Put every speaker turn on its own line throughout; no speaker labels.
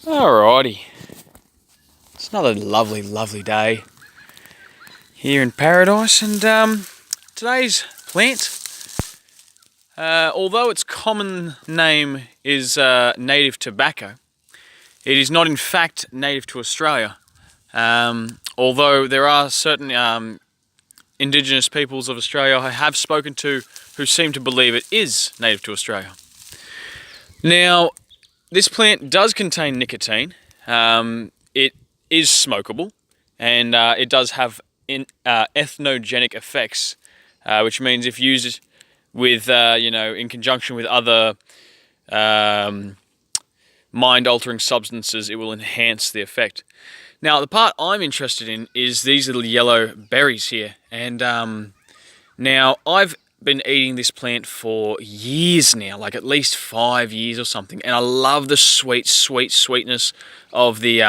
Alrighty, it's another lovely day here in paradise, and today's plant, although its common name is native tobacco, it is not in fact native to Australia, although there are certain Indigenous peoples of Australia I have spoken to who seem to believe it is native to Australia. Now, this plant does contain nicotine. It is smokable, and it does have ethnogenic effects, which means if used with, in conjunction with other mind-altering substances, it will enhance the effect. Now, the part I'm interested in is these little yellow berries here, and now I've been eating this plant for years now, like at least 5 years or something, and I love the sweetness of the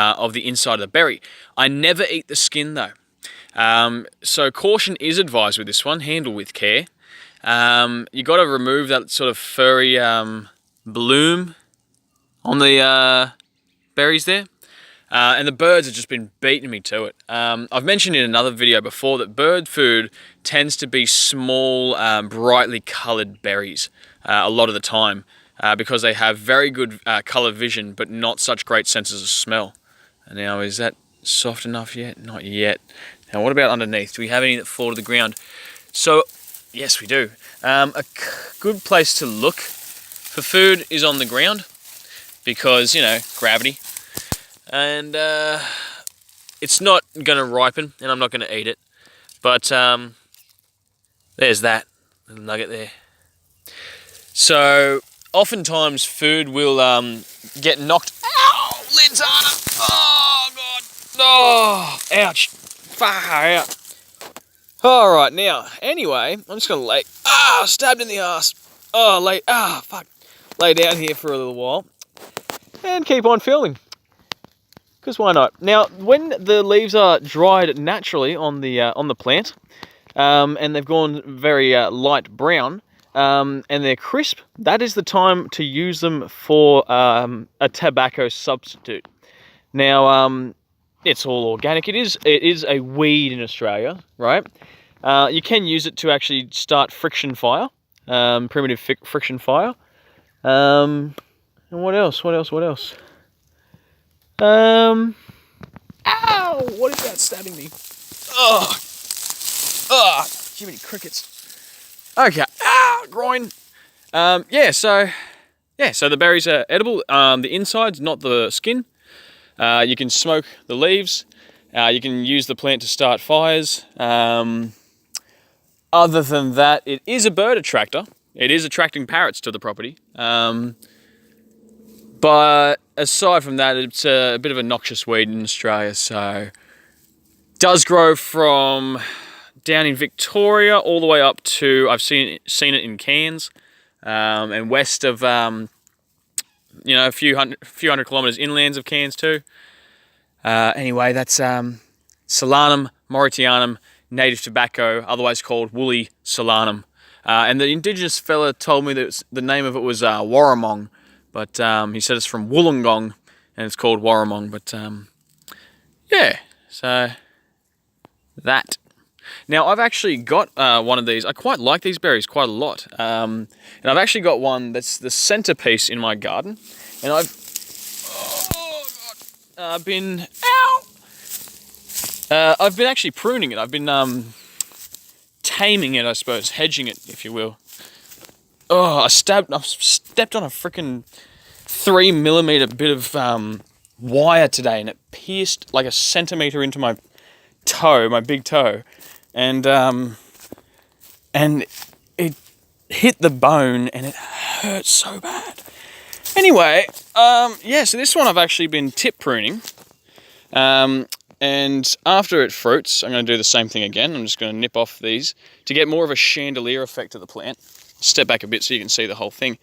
inside of the berry. I never eat the skin though, so caution is advised with this one. Handle with care. You got to remove that sort of furry bloom on the berries there. And the birds have just been beating me to it. I've mentioned in another video before that bird food tends to be small, brightly coloured berries a lot of the time because they have very good colour vision but not such great senses of smell. Now, is that soft enough yet? Not yet. Now, what about underneath? Do we have any that fall to the ground? So, yes, we do. A good place to look for food is on the ground because, gravity. And it's not going to ripen, and I'm not going to eat it. But there's that little nugget there. So oftentimes food will get knocked. Ow! Lentana! Oh God! Oh! Ouch! Far out! All right, now. Anyway, I'm just going to lay. Stabbed in the ass. Fuck! Lay down here for a little while, and keep on filming. Because why not? Now, when the leaves are dried naturally on the plant, and they've gone very light brown, and they're crisp, that is the time to use them for a tobacco substitute. Now, it's all organic. It is a weed in Australia, right? You can use it to actually start friction fire, primitive friction fire. And what else? Ow! What is that stabbing me? Jiminy crickets. Okay. Groin. So the berries are edible. The insides, not the skin. You can smoke the leaves. You can use the plant to start fires. Other than that, it is a bird attractor. It is attracting parrots to the property. But aside from that, it's a bit of a noxious weed in Australia, so it does grow from down in Victoria all the way up to, I've seen it in Cairns, and west of a few hundred kilometres inlands of Cairns too. Anyway, that's Solanum, mauritianum, native tobacco, otherwise called woolly Solanum. And the Indigenous fella told me that the name of it was Warramong. But he said it's from Wollongong, and it's called Warramong. But so that. Now, I've actually got one of these. I quite like these berries quite a lot. And I've actually got one that's the centerpiece in my garden. And I've been actually pruning it. I've been taming it, I suppose, hedging it, if you will. I've stepped on a freaking 3mm bit of wire today, and it pierced like a centimetre into my toe, my big toe, and it hit the bone, and it hurt so bad. Anyway, so this one I've actually been tip pruning, and after it fruits, I'm going to do the same thing again. I'm just going to nip off these to get more of a chandelier effect to the plant. Step back a bit so you can see the whole thing.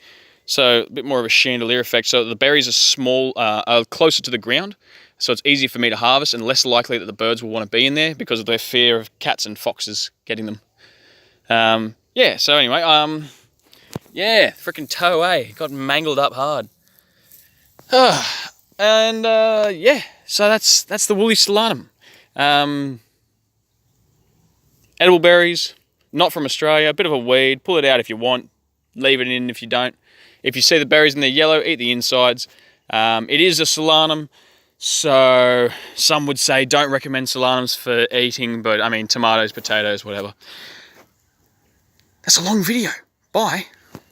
So a bit more of a chandelier effect. So the berries are small, are closer to the ground, so it's easier for me to harvest and less likely that the birds will want to be in there because of their fear of cats and foxes getting them. So anyway, freaking toe, got mangled up hard. And yeah, so that's the woolly solanum. Edible berries, not from Australia, a bit of a weed. Pull it out if you want, leave it in if you don't. If you see the berries and they're yellow, eat the insides. It is a solanum, so some would say don't recommend solanums for eating, but I mean tomatoes, potatoes, whatever. That's a long video. Bye.